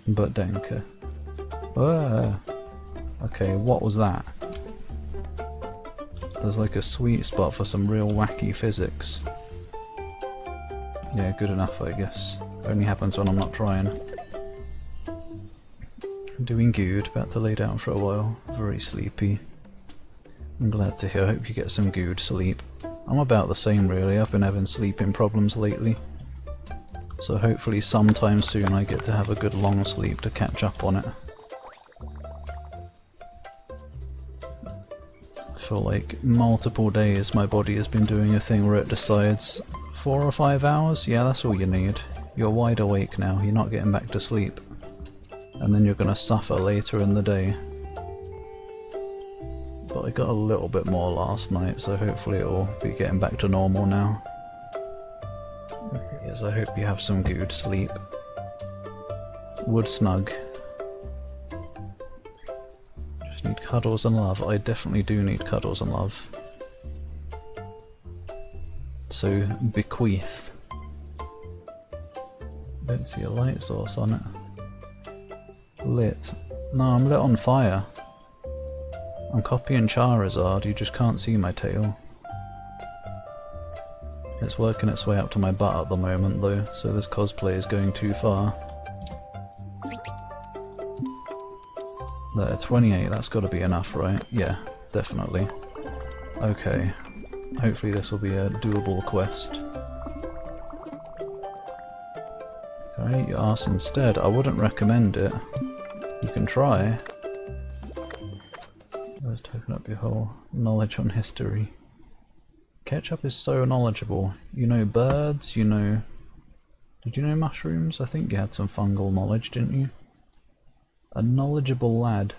But Denka. Okay, what was that? There's like a sweet spot for some real wacky physics. Yeah, good enough I guess. Only happens when I'm not trying. Doing good, about to lay down for a while. Very sleepy. I'm glad to hear, I hope you get some good sleep. I'm about the same really, I've been having sleeping problems lately. So hopefully sometime soon I get to have a good long sleep to catch up on it. For like multiple days my body has been doing a thing where it decides 4 or 5 hours, yeah that's all you need. You're wide awake now, you're not getting back to sleep. And then you're gonna suffer later in the day. But I got a little bit more last night, so hopefully it'll be getting back to normal now. Yes, I hope you have some good sleep. Wood snug. Just need cuddles and love. I definitely do need cuddles and love. So, bequeath. Don't see a light source on it. Lit. No, I'm lit on fire. I'm copying Charizard, you just can't see my tail. It's working its way up to my butt at the moment though, so this cosplay is going too far. There, 28, that's gotta be enough, right? Yeah, definitely. Okay. Hopefully this will be a doable quest. Can I eat your ass instead? I wouldn't recommend it. You can try. Let's open up your whole knowledge on history. Ketchup is so knowledgeable. You know birds, you know... Did you know mushrooms? I think you had some fungal knowledge, didn't you? A knowledgeable lad.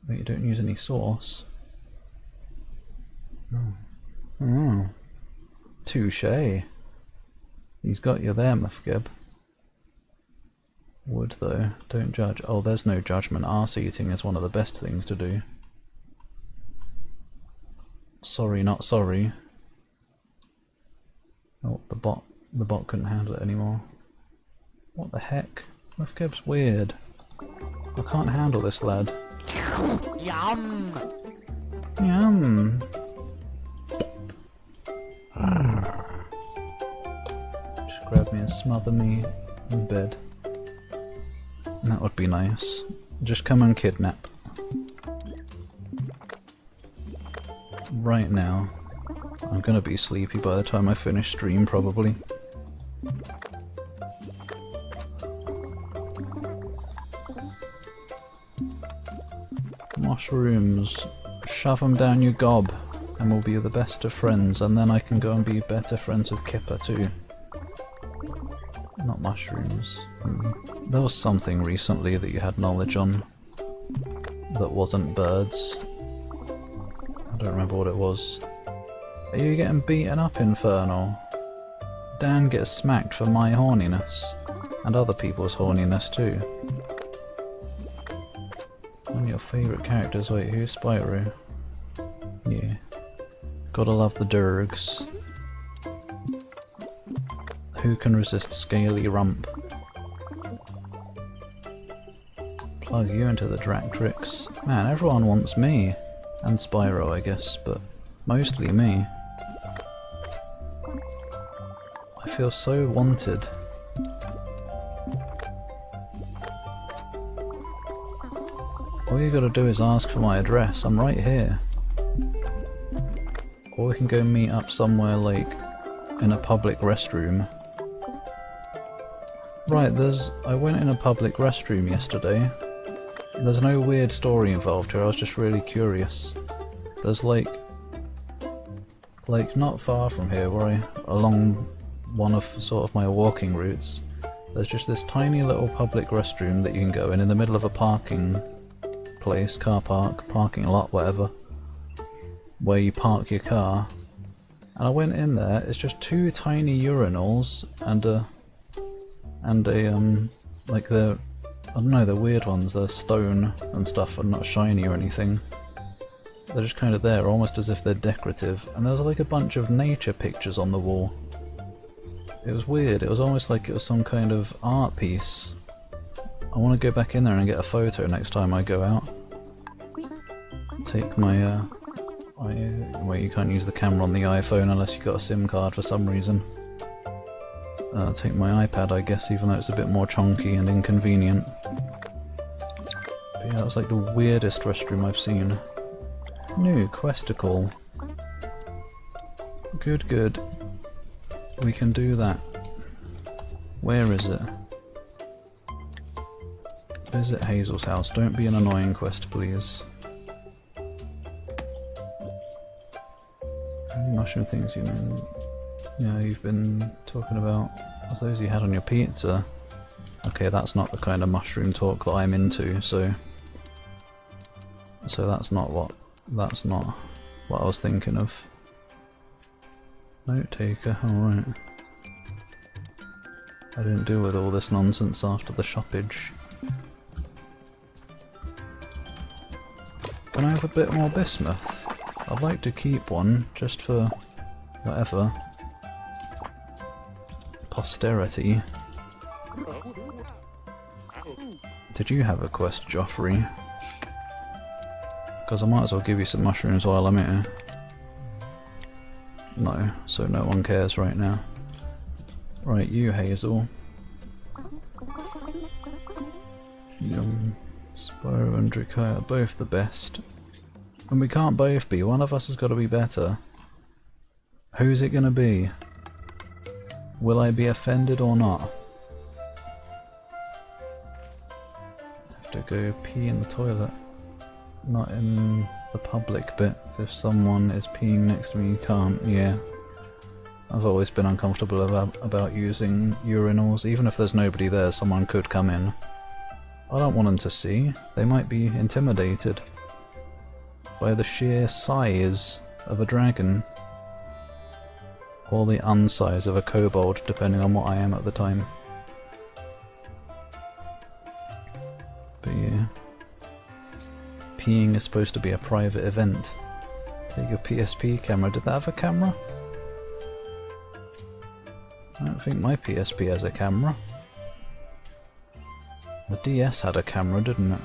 But you don't use any sauce. Oh. Touché. He's got you there, Mufgib. Wood though, don't judge. Oh, there's no judgment. Arse eating is one of the best things to do. Sorry, not sorry. Oh, the bot couldn't handle it anymore. What the heck? Mufgib's weird. I can't handle this lad. Yum! Yum! Just grab me and smother me in bed. That would be nice. Just come and kidnap. Right now. I'm gonna be sleepy by the time I finish stream, probably. Mushrooms. Shove them down your gob, and we'll be the best of friends, and then I can go and be better friends with Kipper too. Not mushrooms. There was something recently that you had knowledge on that wasn't birds. I don't remember what it was. Are you getting beaten up, Infernal? Dan gets smacked for my horniness. And other people's horniness too. One of your favourite characters, wait, who's Spyro? Yeah. Gotta love the Durgs. Who can resist Scaly Rump? Plug you into the Dractrix. Man, everyone wants me. And Spyro, I guess, but mostly me. I feel so wanted. All you gotta do is ask for my address, I'm right here. Or we can go meet up somewhere like in a public restroom. Right, I went in a public restroom yesterday. There's no weird story involved here, I was just really curious. There's like not far from here, along one of sort of my walking routes, there's just this tiny little public restroom that you can go in the middle of a parking place, car park, parking lot, whatever, where you park your car. And I went in there, it's just two tiny urinals and a like the, I don't know, the weird ones, they're stone and stuff and not shiny or anything. They're just kind of there, almost as if they're decorative. And there's like a bunch of nature pictures on the wall. It was weird, it was almost like it was some kind of art piece. I want to go back in there and get a photo next time I go out. Take my, wait, you can't use the camera on the iPhone unless you've got a SIM card for some reason. Take my iPad, I guess, even though it's a bit more chunky and inconvenient. But yeah, that was like the weirdest restroom I've seen. New questicle. Good, good. We can do that. Where is it? Visit Hazel's house. Don't be an annoying quest, please. Mushroom things you've been talking about. Are those you had on your pizza? Okay, that's not the kind of mushroom talk that I'm into, so that's not what I was thinking of. Note taker, alright. I didn't deal with all this nonsense after the shoppage. Can I have a bit more bismuth? I'd like to keep one, just for whatever. Posterity. Did you have a quest, Joffrey? Because I might as well give you some mushrooms while I'm here. No, so no one cares right now. Right, you, Hazel. Spyro and Drakaya are both the best. And we can't both be, one of us has got to be better. Who's it gonna be? Will I be offended or not? Have to go pee in the toilet. Not in the public bit. If someone is peeing next to me, you can't. Yeah. I've always been uncomfortable about using urinals. Even if there's nobody there, someone could come in. I don't want them to see. They might be intimidated by the sheer size of a dragon. Or the unsize of a kobold, depending on what I am at the time. But yeah. Peeing is supposed to be a private event. Take your PSP camera. Did that have a camera? I don't think my PSP has a camera. The DS had a camera, didn't it?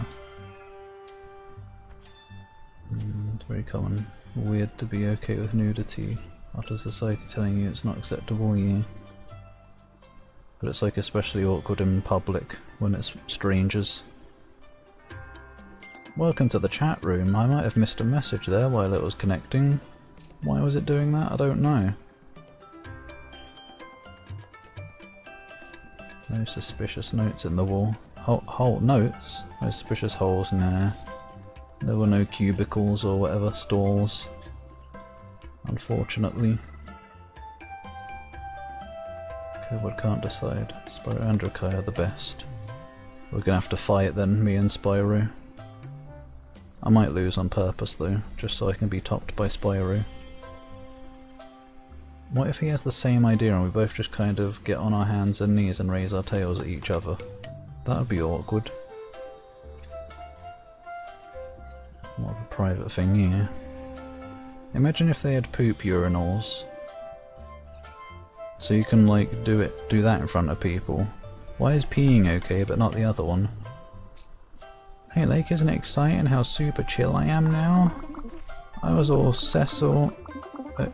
It's very common. Weird to be okay with nudity after society telling you it's not acceptable, yeah. But it's like especially awkward in public when it's strangers. Welcome to the chat room. I might have missed a message there while it was connecting. Why was it doing that? I don't know. No suspicious notes in the wall. Hole notes? No suspicious holes? Nah. There were no cubicles or whatever, stalls. Unfortunately. Kobold can't decide. Spyro and Drakaya are the best. We're gonna have to fight then, me and Spyro. I might lose on purpose though, just so I can be topped by Spyro. What if he has the same idea and we both just kind of get on our hands and knees and raise our tails at each other? That would be awkward. More of a private thing, yeah. Imagine if they had poop urinals. So you can like do that in front of people. Why is peeing okay but not the other one? Hey Lake, isn't it exciting how super chill I am now? I was all Cecil.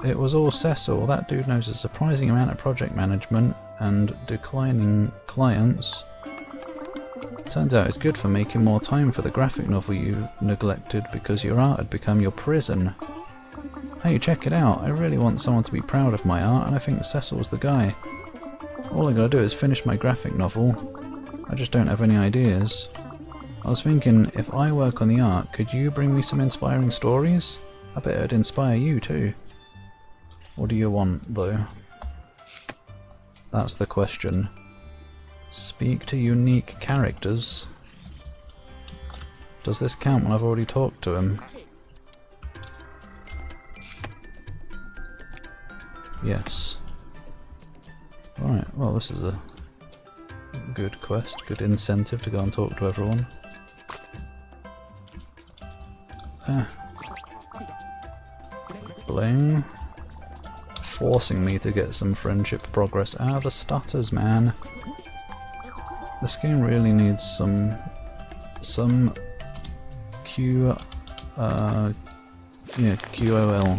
It was all Cecil. That dude knows a surprising amount of project management and declining clients. Turns out it's good for making more time for the graphic novel you neglected because your art had become your prison. Hey, check it out. I really want someone to be proud of my art and I think Cecil's the guy. All I gotta do is finish my graphic novel. I just don't have any ideas. I was thinking, if I work on the art, could you bring me some inspiring stories? I bet it'd inspire you too. What do you want, though? That's the question. Speak to unique characters. Does this count when I've already talked to him? Yes. Right, well this is a good quest, good incentive to go and talk to everyone. Bling. forcing me to get some friendship progress. Ah, the stutters, man. This game really needs some QOL,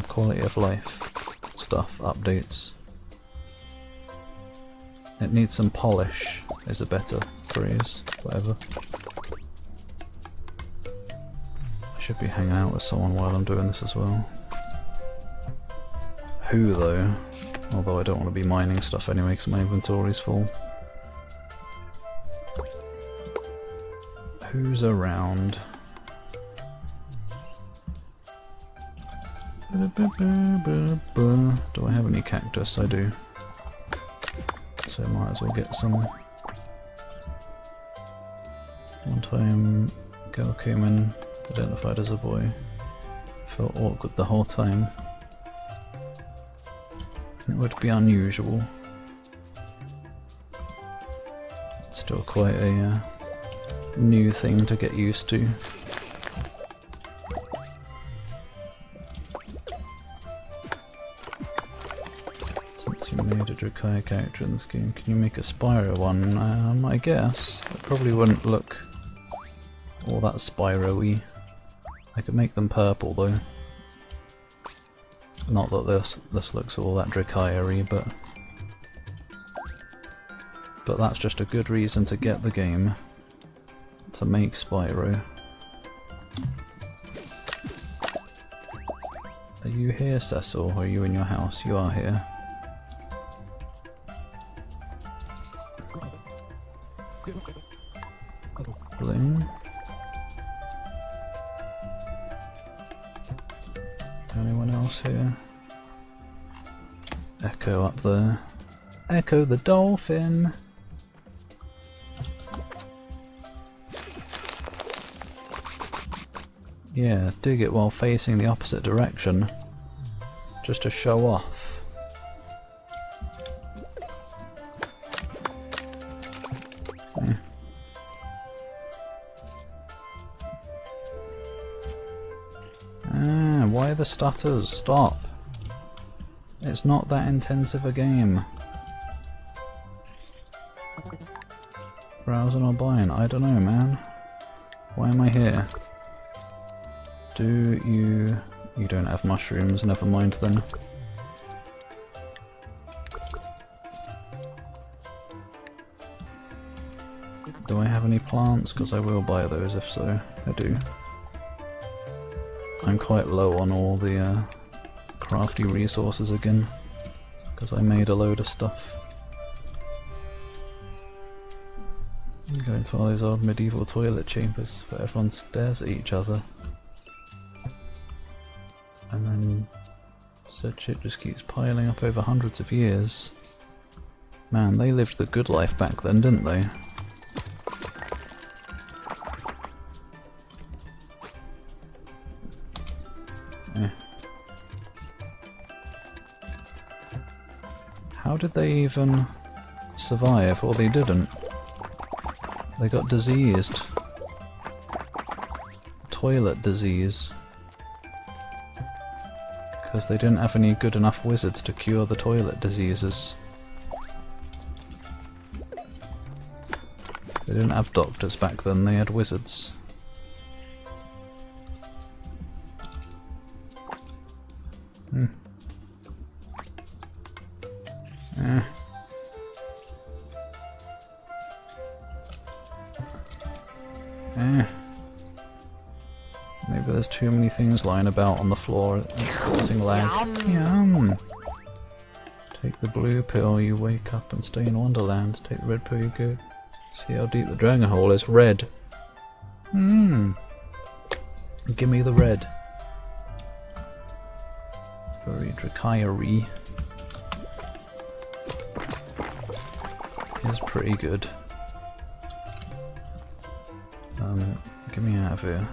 quality of life stuff, updates. It needs some polish, is a better phrase, whatever. I should be hanging out with someone while I'm doing this as well. Who though? Although I don't want to be mining stuff anyway because my inventory's full. Who's around? Do I have any cactus? I do. So I might as well get some. One time, a girl came in, identified as a boy. Felt awkward the whole time. It would be unusual. Still quite a new thing to get used to. Since you made a Drakai character in this game, can you make a Spyro one? I guess. It probably wouldn't look all that Spyro-y. I could make them purple though. Not that this looks all that Drakai-y, but that's just a good reason to get the game. To make Spyro. Are you here, Cecil? Or are you in your house? You are here. Bling. Anyone else here? Echo up there. Echo the dolphin! Yeah, dig it while facing the opposite direction. Just to show off. Ah, why the stutters? Stop. It's not that intensive a game. Browsing or buying? I don't know, man. Why am I here? Do you... You don't have mushrooms, never mind then. Do I have any plants? Because I will buy those if so. I do. I'm quite low on all the crafty resources again. Because I made a load of stuff. You go into all those old medieval toilet chambers where everyone stares at each other. And then said shit just keeps piling up over hundreds of years. Man, they lived the good life back then, didn't they? How did they even survive? Or they didn't. They got diseased. Toilet disease. Because they didn't have any good enough wizards to cure the toilet diseases. They didn't have doctors back then, they had wizards. Maybe there's too many things lying about on the floor, it's causing lag. Yum! Take the blue pill, you wake up and stay in Wonderland. Take the red pill, you go see how deep the dragon hole is. Red! Give me the red. Very Drakai-y. Is pretty good. Get me out of here.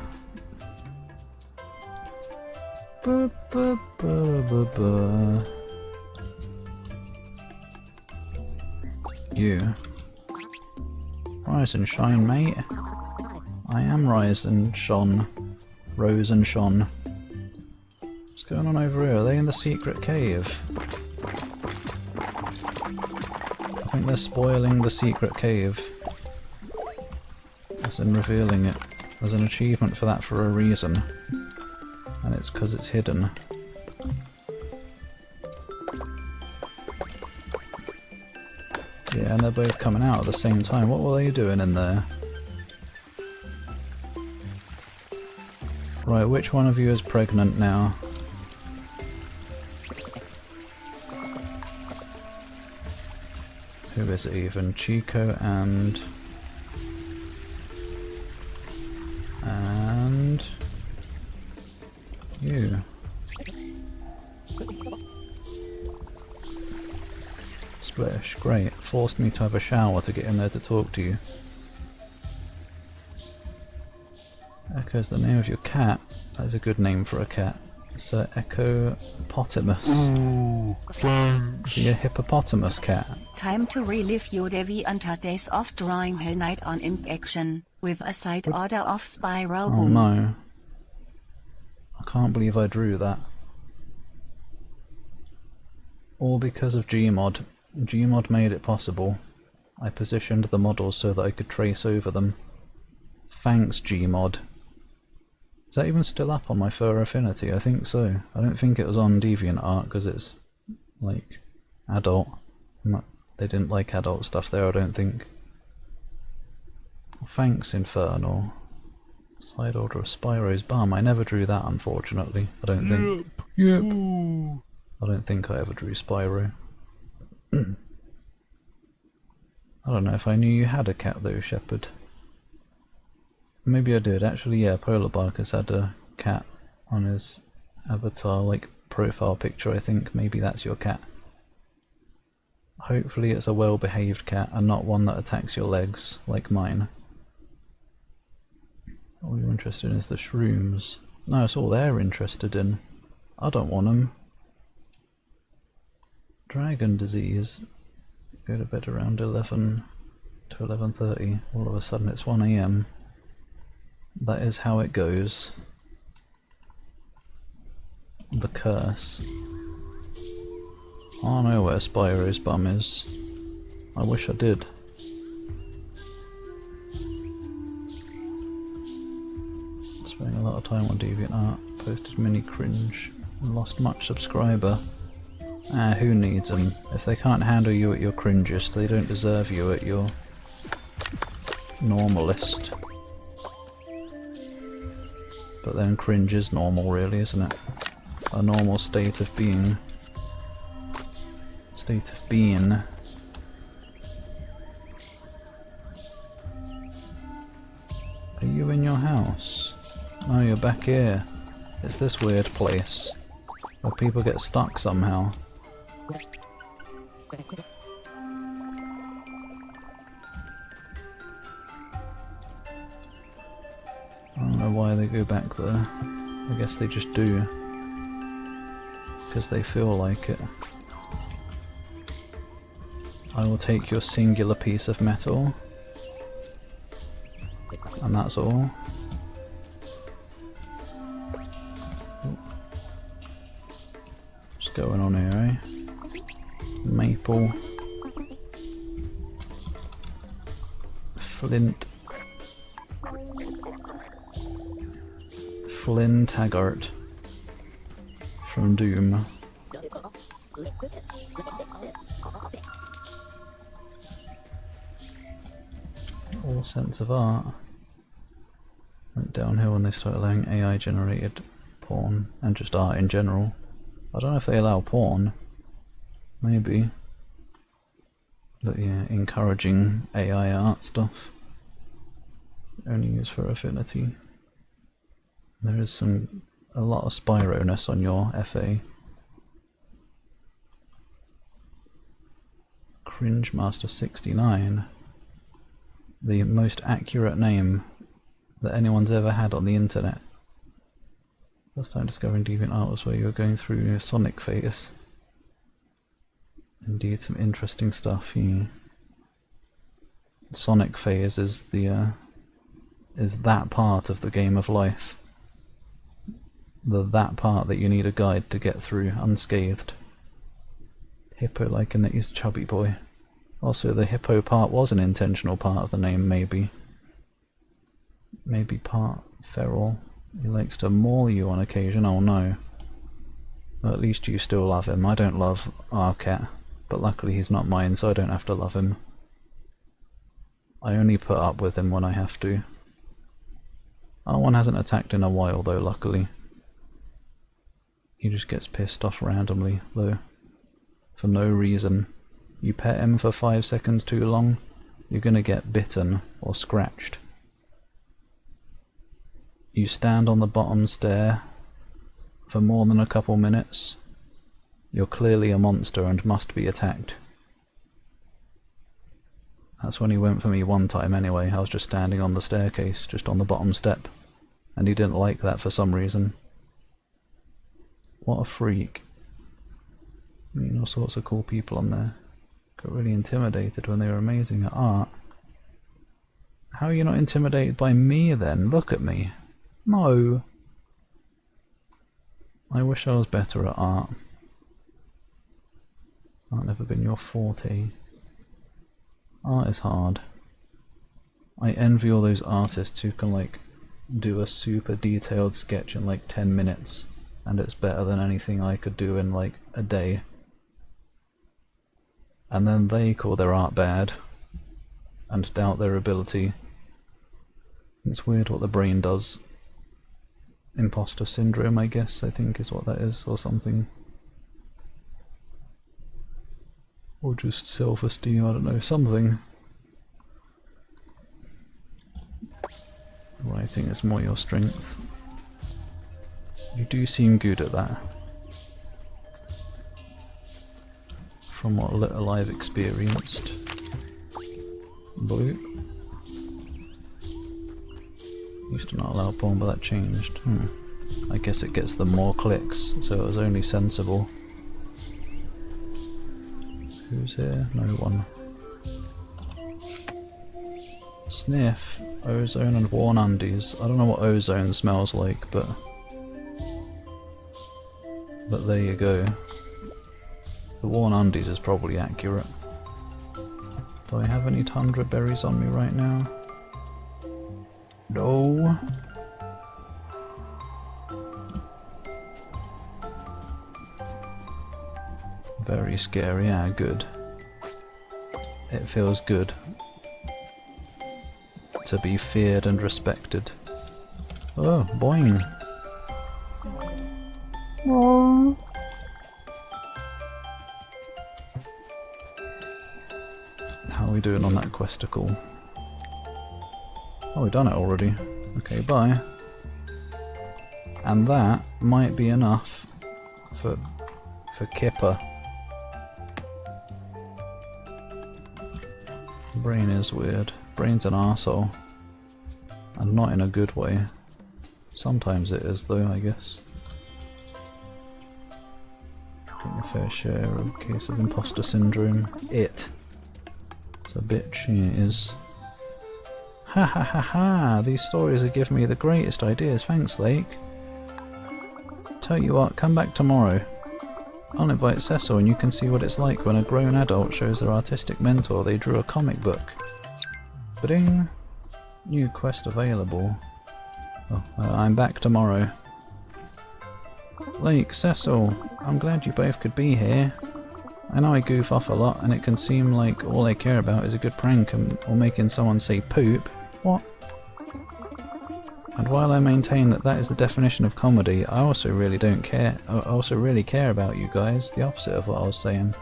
You. Rise and shine, mate. I am Rise and Shone. Rose and Shone. What's going on over here? Are they in the secret cave? think they're spoiling the secret cave. As in revealing it. There's an achievement for that for a reason. And it's because it's hidden. Yeah, and they're both coming out at the same time. What were they doing in there? Right, which one of you is pregnant now? Who is it even? Chico and... you. Splish, great. Forced me to have a shower to get in there to talk to you. Echo's the name of your cat. That is a good name for a cat. It's a Echopotamus. Is he a hippopotamus cat? Time to relive your DeviantArt days of drawing Hell Knight on Imp Action, with a side order of Spyro Oh Boom. no. I can't believe I drew that. All because of Gmod. Gmod made it possible. I positioned the models so that I could trace over them. Thanks, Gmod. Is that even still up on my Fur Affinity? I think so. I don't think it was on DeviantArt because it's, like, adult. They didn't like adult stuff there, I don't think. Thanks, Infernal. Side order of Spyro's bum. I never drew that, unfortunately. I don't think. Yep. I don't think I ever drew Spyro. I don't know if I knew you had a cat though, Shepherd. Maybe I did. Actually, yeah, Polar Barker's had a cat on his avatar, like, profile picture, I think. Maybe that's your cat. Hopefully it's a well-behaved cat and not one that attacks your legs, like mine. All you're interested in is the shrooms. No, it's all they're interested in. I don't want them. Dragon disease. Go to bed around 11 to 11:30. All of a sudden it's 1 AM. That is how it goes. The curse. I don't know where Spyro's bum is. I wish I did. Spending a lot of time on DeviantArt. Posted mini cringe. Lost much subscriber. Ah, who needs them? If they can't handle you at your cringest, they don't deserve you at your normalist. But then cringe is normal, really, isn't it? A normal state of being. State of being. Are you in your house? No, you're back here. It's this weird place where people get stuck somehow. I don't know why they go back there. I guess they just do. Because they feel like it. I will take your singular piece of metal. And that's all. What's going on here, eh? Maple. Flint. Flynn Taggart. From Doom. All sense of art went downhill when they started allowing AI generated porn and just art in general. I don't know if they allow porn. Maybe. But yeah, encouraging AI art stuff. Only used for affinity. There is a lot of Spyro-ness on your FA. Cringe Master 69. The most accurate name that anyone's ever had on the internet. First time discovering DeviantArt was where you were going through your Sonic phase. Indeed, some interesting stuff. Sonic phase is that part of the game of life. That part that you need a guide to get through unscathed. Hippo liking that he's chubby boy. Also, the hippo part was an intentional part of the name, maybe. Maybe part feral. He likes to maul you on occasion, oh no. Well, at least you still love him. I don't love our cat, but luckily he's not mine, so I don't have to love him. I only put up with him when I have to. Our one hasn't attacked in a while though, luckily. He just gets pissed off randomly, though. For no reason. You pet him for 5 seconds too long, you're gonna get bitten or scratched. You stand on the bottom stair for more than a couple minutes, you're clearly a monster and must be attacked. That's when he went for me one time anyway. I was just standing on the staircase, just on the bottom step, and he didn't like that for some reason. What a freak. Meeting all sorts of cool people on there. Got really intimidated when they were amazing at art. How are you not intimidated by me then? Look at me. No. I wish I was better at art. Art never been your forte. Art is hard. I envy all those artists who can like do a super detailed sketch in like 10 minutes and it's better than anything I could do in like a day. And then they call their art bad and doubt their ability. It's weird what the brain does. Imposter syndrome, I guess, I think is what that is, or something. Or just self-esteem, I don't know, something. Writing is more your strength. You do seem good at that. From what little I've experienced. Blue. Used to not allow porn, but that changed. I guess it gets them more clicks, so it was only sensible. Who's here? No one. Sniff, ozone and worn undies. I don't know what ozone smells like, but there you go. The worn undies is probably accurate. Do I have any tundra berries on me right now? No. Very scary, yeah, good. It feels good to be feared and respected. Oh, boing. Oh. How are we doing on that questicle? Oh, we've done it already. Okay, bye. And that might be enough for Kipper. Brain is weird. Brain's an arsehole. And not in a good way. Sometimes it is though, I guess. Getting a fair share of a case of imposter syndrome. It's a bitch, it is. Ha ha ha ha! These stories have given me the greatest ideas, thanks Lake. Tell you what, come back tomorrow. I'll invite Cecil and you can see what it's like when a grown adult shows their artistic mentor they drew a comic book. Ba-ding! New quest available. Oh, I'm back tomorrow. Lake, Cecil, I'm glad you both could be here. I know I goof off a lot and it can seem like all I care about is a good prank or making someone say poop. What? And while I maintain that that is the definition of comedy, I also really don't care. I also really care about you guys, the opposite of what I was saying.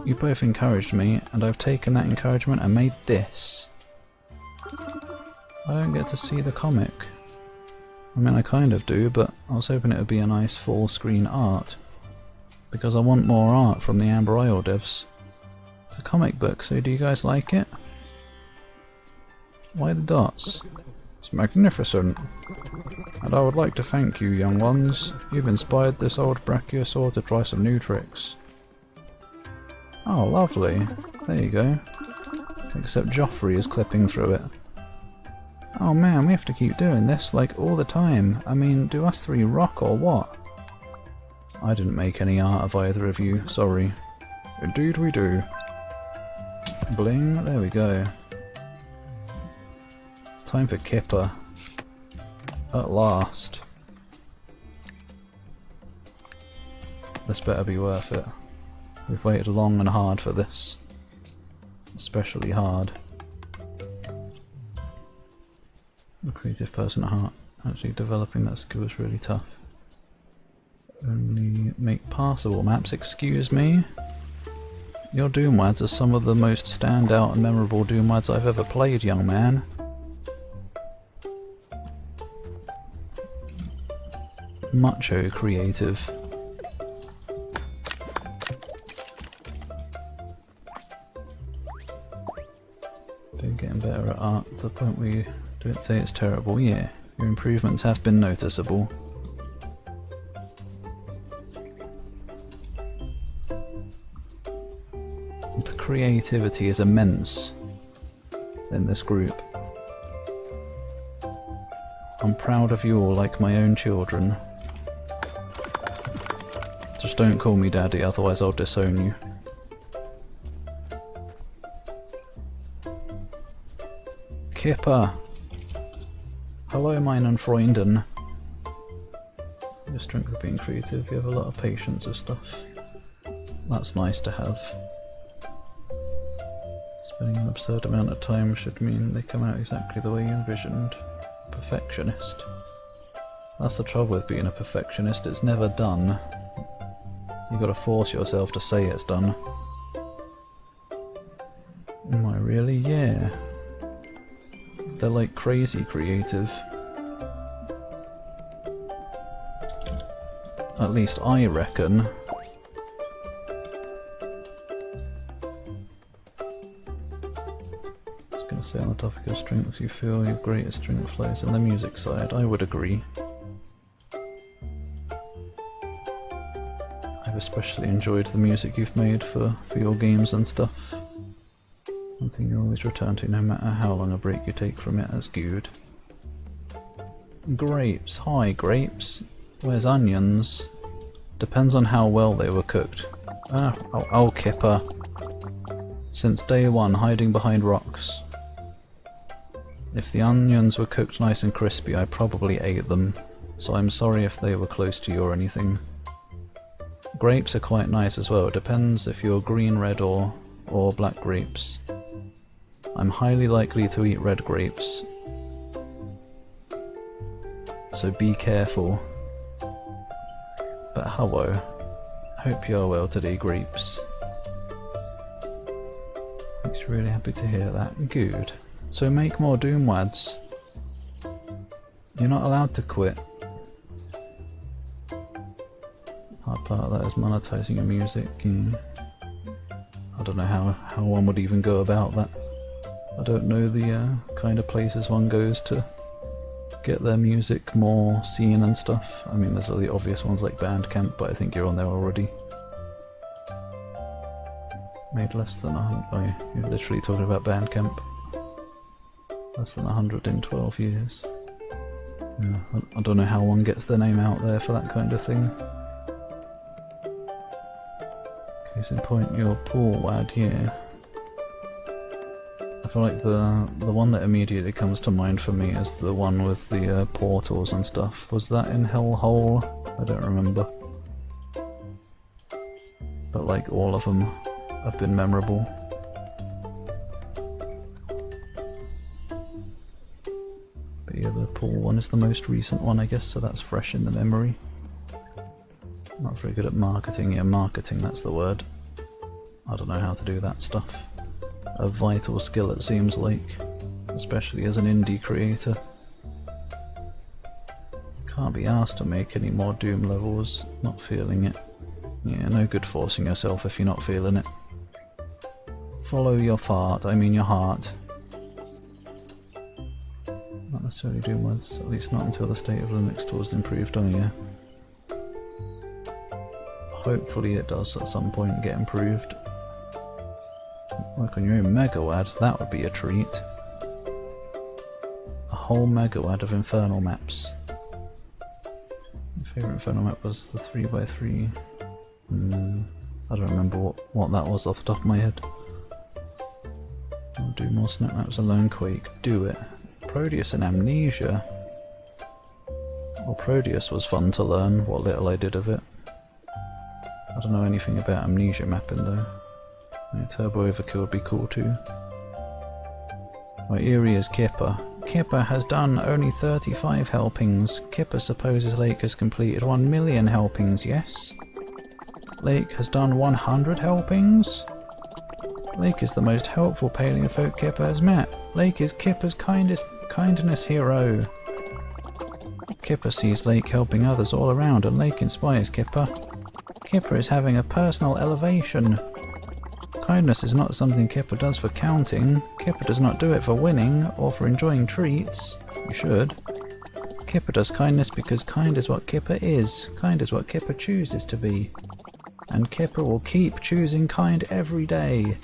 You both encouraged me, and I've taken that encouragement and made this. I don't get to see the comic. I mean, I kind of do, but I was hoping it would be a nice full screen art. Because I want more art from the Amber Isle devs. It's a comic book, so do you guys like it? Why the dots? It's magnificent. And I would like to thank you, young ones. You've inspired this old brachiosaur to try some new tricks. Oh, lovely. There you go. Except Joffrey is clipping through it. Oh man, we have to keep doing this, like, all the time. I mean, do us three rock or what? I didn't make any art of either of you, sorry. Indeed we do. Bling, there we go. Time for Kipper. At last. This better be worth it. We've waited long and hard for this. Especially hard. A creative person at heart. Actually developing that skill is really tough. Only make passable maps, excuse me? Your Doomwads are some of the most standout and memorable Doomwads I've ever played, young man. Macho creative. They're getting better at art to the point where you don't say it's terrible. Yeah, your improvements have been noticeable. The creativity is immense in this group. I'm proud of you all like my own children. Just don't call me daddy, otherwise I'll disown you. Kipper! Hello, meinen Freunden. Your strength of being creative, you have a lot of patience with stuff. That's nice to have. Spending an absurd amount of time should mean they come out exactly the way you envisioned. Perfectionist. That's the trouble with being a perfectionist, it's never done. You gotta force yourself to say it's done. Am I really? Yeah. They're like crazy creative. At least I reckon. I was gonna say, on the topic of strengths, you feel your greatest strength lies in the music side. I would agree. I've especially enjoyed the music you've made for your games and stuff. Something you always return to no matter how long a break you take from it as good. Grapes. Hi, grapes. Where's onions? Depends on how well they were cooked. Oh, Kipper. Since day one, hiding behind rocks. If the onions were cooked nice and crispy, I probably ate them, so I'm sorry if they were close to you or anything. Grapes are quite nice as well, it depends if you're green, red or black grapes. I'm highly likely to eat red grapes, so be careful. But hello, hope you're well today, grapes. Makes you really happy to hear that. Good. So make more Doomwads. You're not allowed to quit. Hard part of that is monetizing your music. I don't know how one would even go about that. I don't know the kind of places one goes to get their music more seen and stuff. I mean, there's the obvious ones like Bandcamp, but I think you're on there already. Made less than 100. Oh, you're literally talking about Bandcamp. Less than 100 in 12 years. Yeah, I don't know how one gets their name out there for that kind of thing. Case in point, your poor wad, yeah. I feel like the one that immediately comes to mind for me is the one with the portals and stuff. Was that in Hellhole? I don't remember. But like all of them have been memorable. But yeah, the pool one is the most recent one, I guess, so that's fresh in the memory. Not very good at marketing. Yeah, marketing, that's the word. I don't know how to do that stuff. A vital skill, it seems like, especially as an indie creator. Can't be asked to make any more Doom levels, not feeling it. Yeah, no good forcing yourself if you're not feeling it. Follow your fart, I mean your heart. Not necessarily Doom words, at least not until the state of Linux tools improved on you. Hopefully it does at some point get improved. Work on your own Megawad, that would be a treat. A whole Megawad of Infernal maps. My favourite Infernal map was the 3x3. I don't remember what that was off the top of my head. I'll do more snap maps alone, Quake. Do it. Proteus and Amnesia. Well, Proteus was fun to learn, what little I did of it. I don't know anything about Amnesia mapping though. Yeah, Turbo Overkill would be cool too. My Eerie is Kipper. Kipper has done only 35 helpings. Kipper supposes Lake has completed 1 million helpings, yes? Lake has done 100 helpings? Lake is the most helpful Paleofolk Kipper has met. Lake is Kipper's kindness hero. Kipper sees Lake helping others all around and Lake inspires Kipper. Kipper is having a personal elevation. Kindness is not something Kipper does for counting. Kipper does not do it for winning or for enjoying treats. You should. Kipper does kindness because kind is what Kipper is. Kind is what Kipper chooses to be. And Kipper will keep choosing kind every day.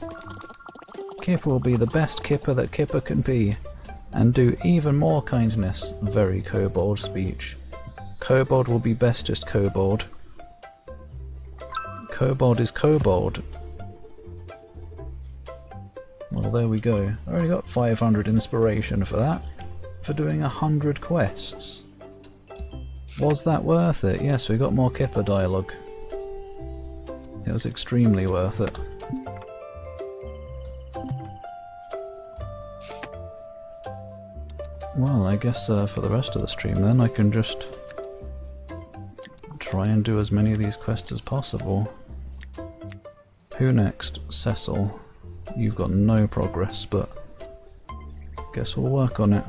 Kipper will be the best Kipper that Kipper can be. And do even more kindness. Very kobold speech. Kobold will be bestest kobold. Kobold is kobold. Well, there we go. I only got 500 inspiration for that. For doing 100 quests. Was that worth it? Yes, we got more Kipper dialogue. It was extremely worth it. Well, I guess for the rest of the stream then I can just try and do as many of these quests as possible. Who next? Cecil. You've got no progress, but guess we'll work on it.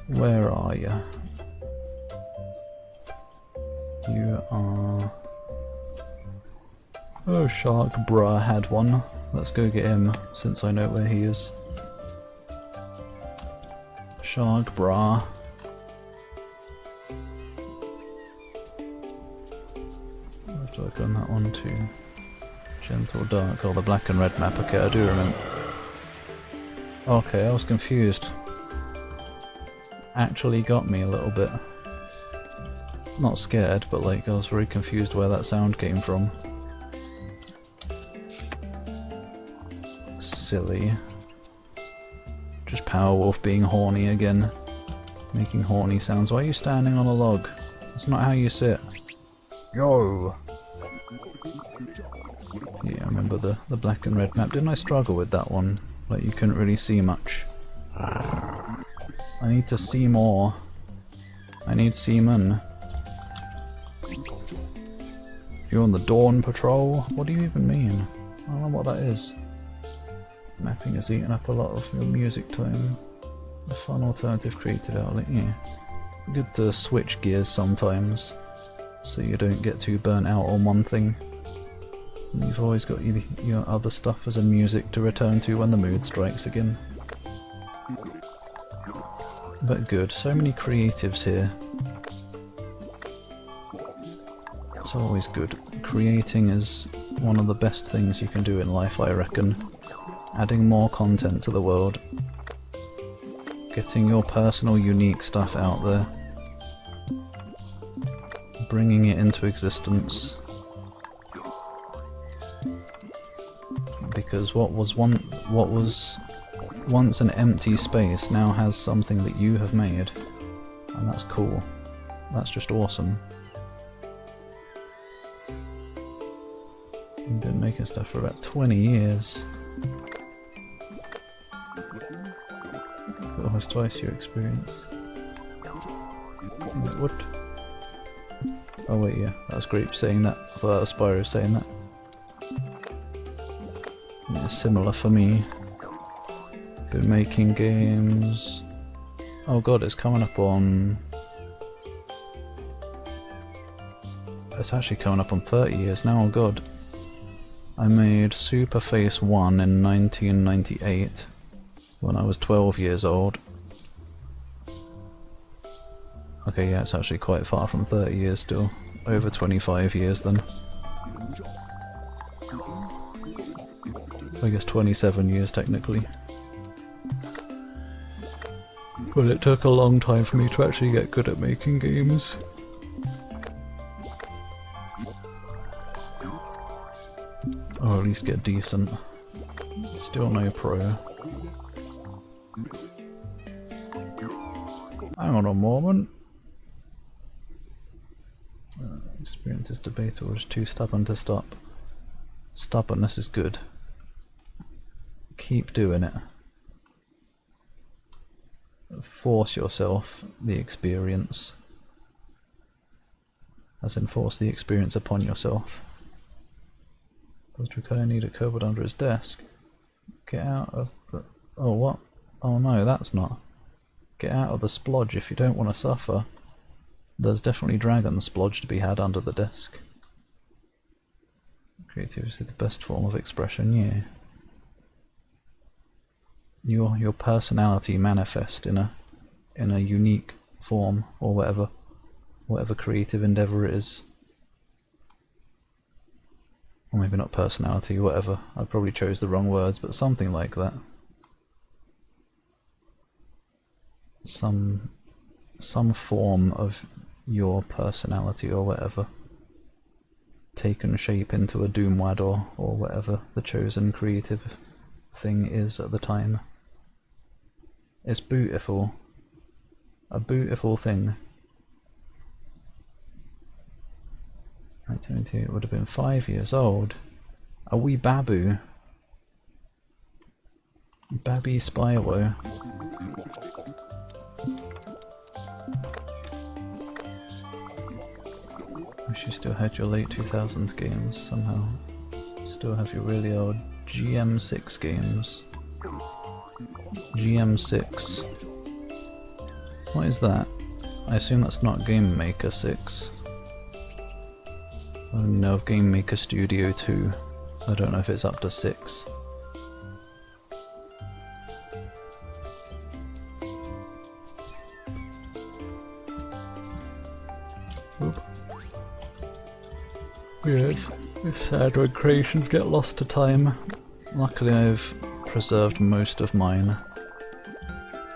Where are you? You are... Oh, Shark Bra had one. Let's go get him, since I know where he is. Shark Bra. Where have I gone that one too? Gentle Dark, oh the black and red map, okay I do remember. Okay, I was confused. Actually got me a little bit. Not scared, but like I was very confused where that sound came from. Silly. Just Powerwolf being horny again. Making horny sounds. Why are you standing on a log? That's not how you sit. Yo! Yeah, I remember the black and red map. Didn't I struggle with that one? Like you couldn't really see much. I need to see more. I need seamen. You're on the Dawn Patrol? What do you even mean? I don't know what that is. Mapping has eaten up a lot of your music time. A fun alternative creative outlet, yeah. Good to switch gears sometimes, so you don't get too burnt out on one thing. And you've always got your other stuff as a music to return to when the mood strikes again. But good, so many creatives here. It's always good. Creating is one of the best things you can do in life, I reckon. Adding more content to the world. Getting your personal, unique stuff out there. Bringing it into existence. Because what was once an empty space now has something that you have made. And that's cool. That's just awesome. You've been making stuff for about 20 years. Almost twice your experience. Wait, what? Oh wait, yeah, that was Grape saying that. I thought that was Spyro saying that. Yeah, similar for me. Been making games. Oh god, it's coming up on... It's actually coming up on 30 years now, oh god. I made Superface 1 in 1998. When I was 12 years old. Okay, yeah, it's actually quite far from 30 years still. Over 25 years then. I guess 27 years technically. But it took a long time for me to actually get good at making games. at least get decent. Still no pro. Hang on a moment. Experience is debatable, is too stubborn to stop. Stubbornness is good. Keep doing it. Force yourself the experience. As in, force the experience upon yourself. Does Draconian need a kobold under his desk? Get out of the... Oh, what? Oh no, that's not. Get out of the splodge if you don't want to suffer. There's definitely dragon splodge to be had under the desk. Creativity is the best form of expression, yeah. Your personality manifest in a unique form, or whatever creative endeavour it is. Or maybe not personality, whatever. I probably chose the wrong words, but something like that. Some form of your personality or whatever. Taken shape into a Doomwad or whatever the chosen creative thing is at the time. It's beautiful. A beautiful thing. 1992, it would have been 5 years old. A wee babu. Babby Spyro. Wish you still had your late 2000s games somehow. Still have your really old GM6 games. GM6. What is that? I assume that's not Game Maker 6. I don't know of Game Maker Studio 2. I don't know if it's up to 6. Oop. Yes, it's sad when creations get lost to time. Luckily I've preserved most of mine.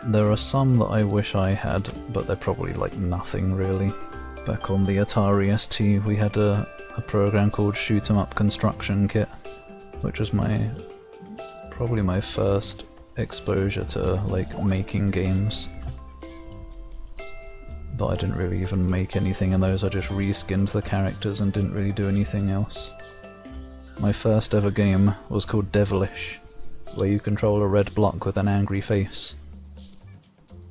There are some that I wish I had, but they're probably like nothing really. Back on the Atari ST we had a program called Shoot 'em Up Construction Kit, which was probably my first exposure to like making games. But I didn't really even make anything in those, I just reskinned the characters and didn't really do anything else. My first ever game was called Devilish, where you control a red block with an angry face.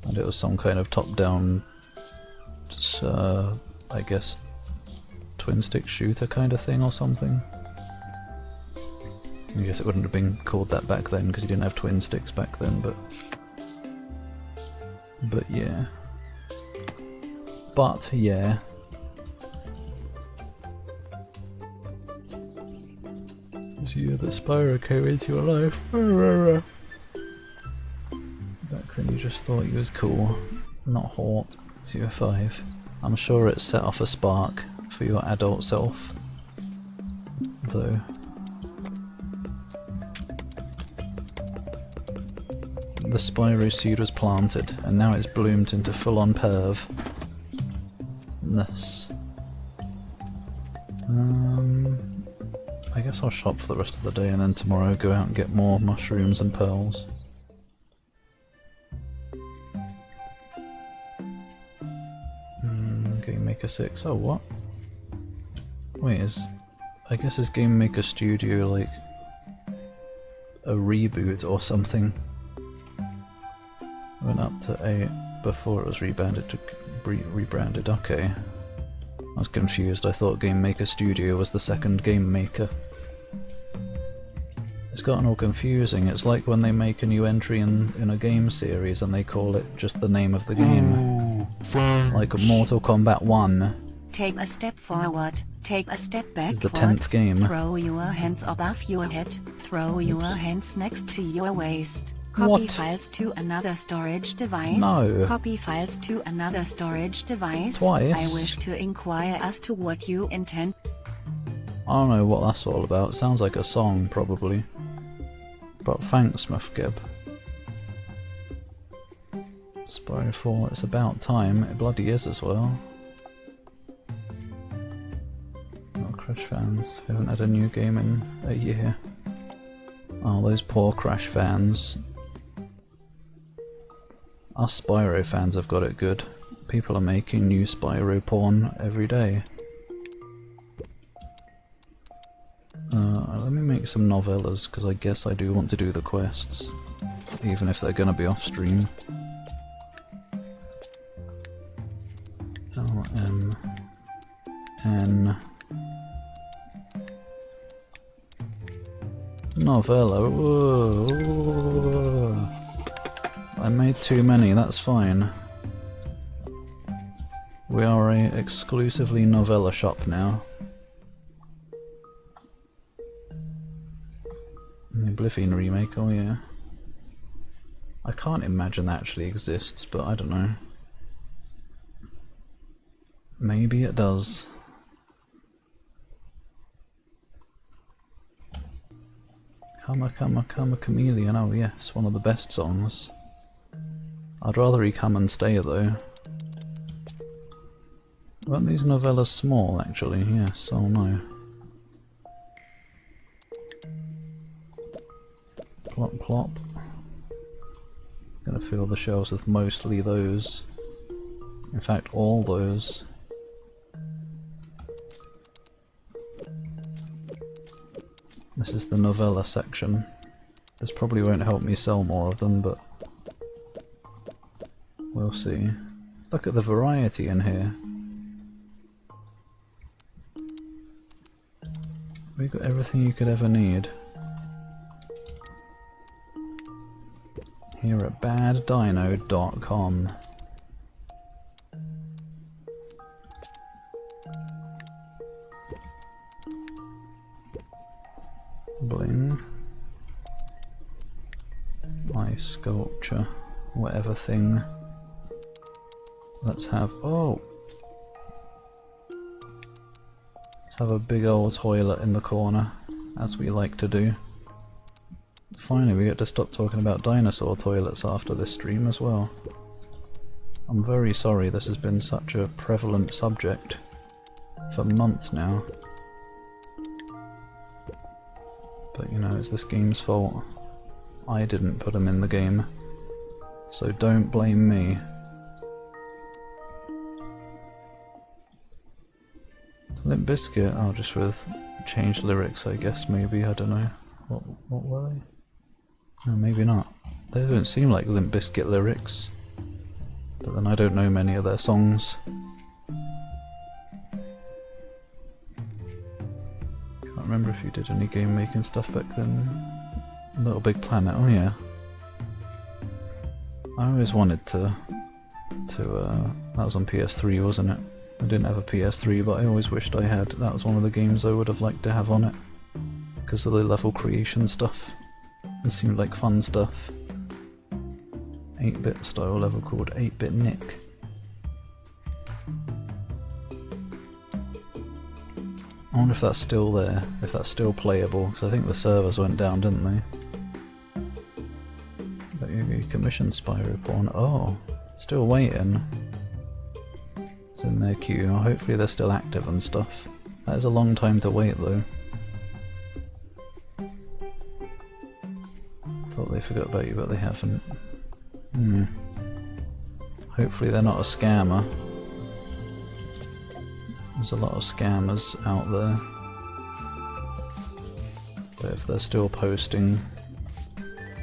And it was some kind of top-down, I guess, twin-stick shooter kind of thing or something. I guess it wouldn't have been called that back then because you didn't have twin sticks back then, but yeah. But yeah. This year that Spyro came into your life. Back then you just thought he was cool, not hot, because you were 5. I'm sure it set off a spark for your adult self, though. The Spyro seed was planted, and now it's bloomed into full-on perv-ness. I guess I'll shop for the rest of the day and then tomorrow go out and get more mushrooms and pearls. Game Maker 6. Oh, what? Wait, I guess is Game Maker Studio like a reboot or something? Went up to 8 before it was rebranded. Okay. I was confused. I thought Game Maker Studio was the second Game Maker. It's gotten all confusing. It's like when they make a new entry in a game series and they call it just the name of the game. Like Mortal Kombat 1. Take a step forward, take a step backwards. Is the 10th game. Throw your hands above your head, throw your hands next to your waist. Copy What? files to another storage device. No. Copy files to another storage device. Twice? I wish to inquire as to what you intend. I don't know what that's all about. Sounds like a song, probably. But thanks, Mufgeb. Spyro 4, it's about time. It bloody is as well. Oh, Crash Crash fans. We haven't had a new game in a year. Oh, those poor Crash fans. Us Spyro fans have got it good. People are making new Spyro porn every day. Let me make some novellas, because I guess I do want to do the quests. Even if they're gonna be off stream. LMN Novella. Whoa. I made too many, that's fine. We are a exclusively novella shop now. The Oblivion remake, oh yeah. I can't imagine that actually exists, but I don't know. Maybe it does. Come a chameleon, oh yes, one of the best songs. I'd rather he come and stay though. Weren't these novellas small actually? Yes, oh no. Plop plop. Gonna fill the shelves with mostly those. In fact, all those. This is the novella section. This probably won't help me sell more of them, but we'll see. Look at the variety in here. We've got everything you could ever need. Here at baddino.com. Bling. Ice sculpture. Whatever thing. Let's have... oh! Let's have a big old toilet in the corner, as we like to do. Finally, we get to stop talking about dinosaur toilets after this stream as well. I'm very sorry this has been such a prevalent subject for months now. But you know, it's this game's fault. I didn't put them in the game, so don't blame me. Limp Bizkit, oh, just with changed lyrics I guess, maybe, I don't know. What were they? No, maybe not. They don't seem like Limp Bizkit lyrics. But then I don't know many of their songs. Can't remember if you did any game making stuff back then. Little Big Planet, oh yeah. I always wanted to that was on PS3, wasn't it? I didn't have a PS3, but I always wished I had. That was one of the games I would have liked to have on it. Because of the level creation stuff. It seemed like fun stuff. 8-bit style level called 8-bit Nick. I wonder if that's still there, if that's still playable, because I think the servers went down, didn't they? But you commissioned Spyro porn. Oh, still waiting. It's in their queue. Hopefully they're still active and stuff. That is a long time to wait though. Thought they forgot about you, but they haven't. Hopefully they're not a scammer. There's a lot of scammers out there. But if they're still posting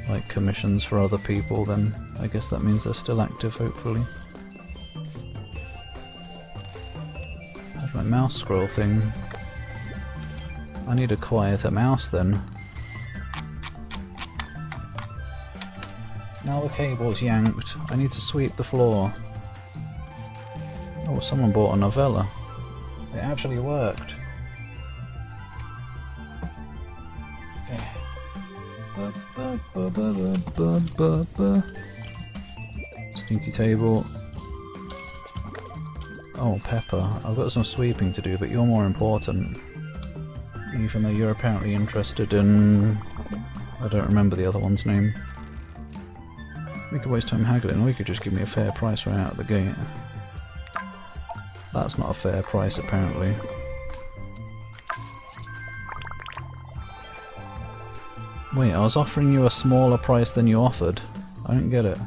like commissions for other people, then I guess that means they're still active, hopefully. How's my mouse scroll thing? I need a quieter mouse then. Now the cable's yanked. I need to sweep the floor. Oh, someone bought a novella. It actually worked. Stinky table. Oh, Pepper. I've got some sweeping to do, but you're more important. Even though you're apparently interested in... I don't remember the other one's name. We could waste time haggling, or you could just give me a fair price right out of the gate. That's not a fair price, apparently. Wait, I was offering you a smaller price than you offered. I don't get it.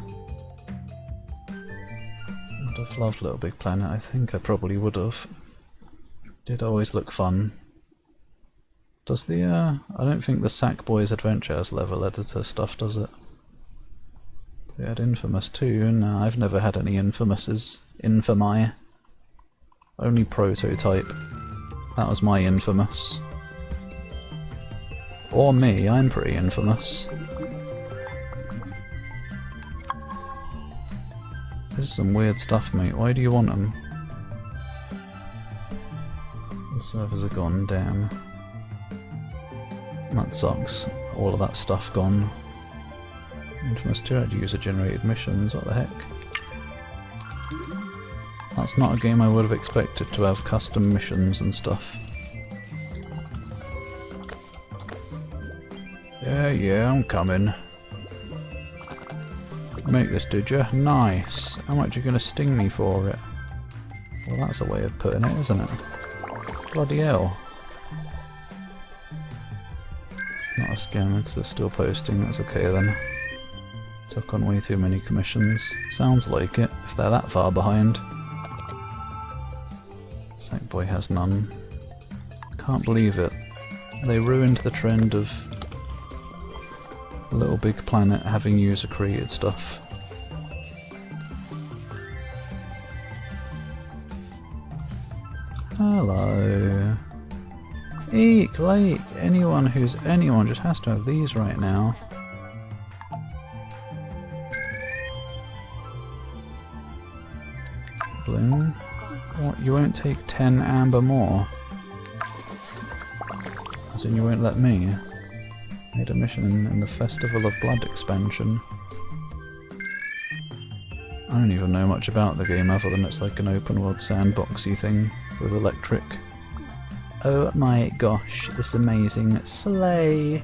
I'd have loved Little Big Planet. I think I probably would have. Did always look fun. Does the, I don't think the Sackboy's Adventure has level editor stuff, does it? They had Infamous too. No, I've never had any Infamouses. Infami. Only Prototype. That was my Infamous. Or me, I'm pretty infamous. This is some weird stuff, mate. Why do you want them? The servers are gone, damn. That sucks. All of that stuff gone. Infamous 2 had user-generated missions, what the heck? That's not a game I would have expected to have custom missions and stuff. Yeah, I'm coming. Make this, did you? Nice. How much are you going to sting me for it? Well, that's a way of putting it, isn't it? Bloody hell. Not a scammer because they're still posting, that's okay then. Took on way too many commissions. Sounds like it, if they're that far behind. Sackboy has none. Can't believe it. They ruined the trend of Little Big Planet having user created stuff. Hello. Eek, Lake, anyone who's anyone just has to have these right now. Bloom? What, you won't take 10 amber more? As in you won't let me? Made a mission in the Festival of Blood expansion. I don't even know much about the game other than it's like an open world sandboxy thing with electric. Oh my gosh, this amazing sleigh!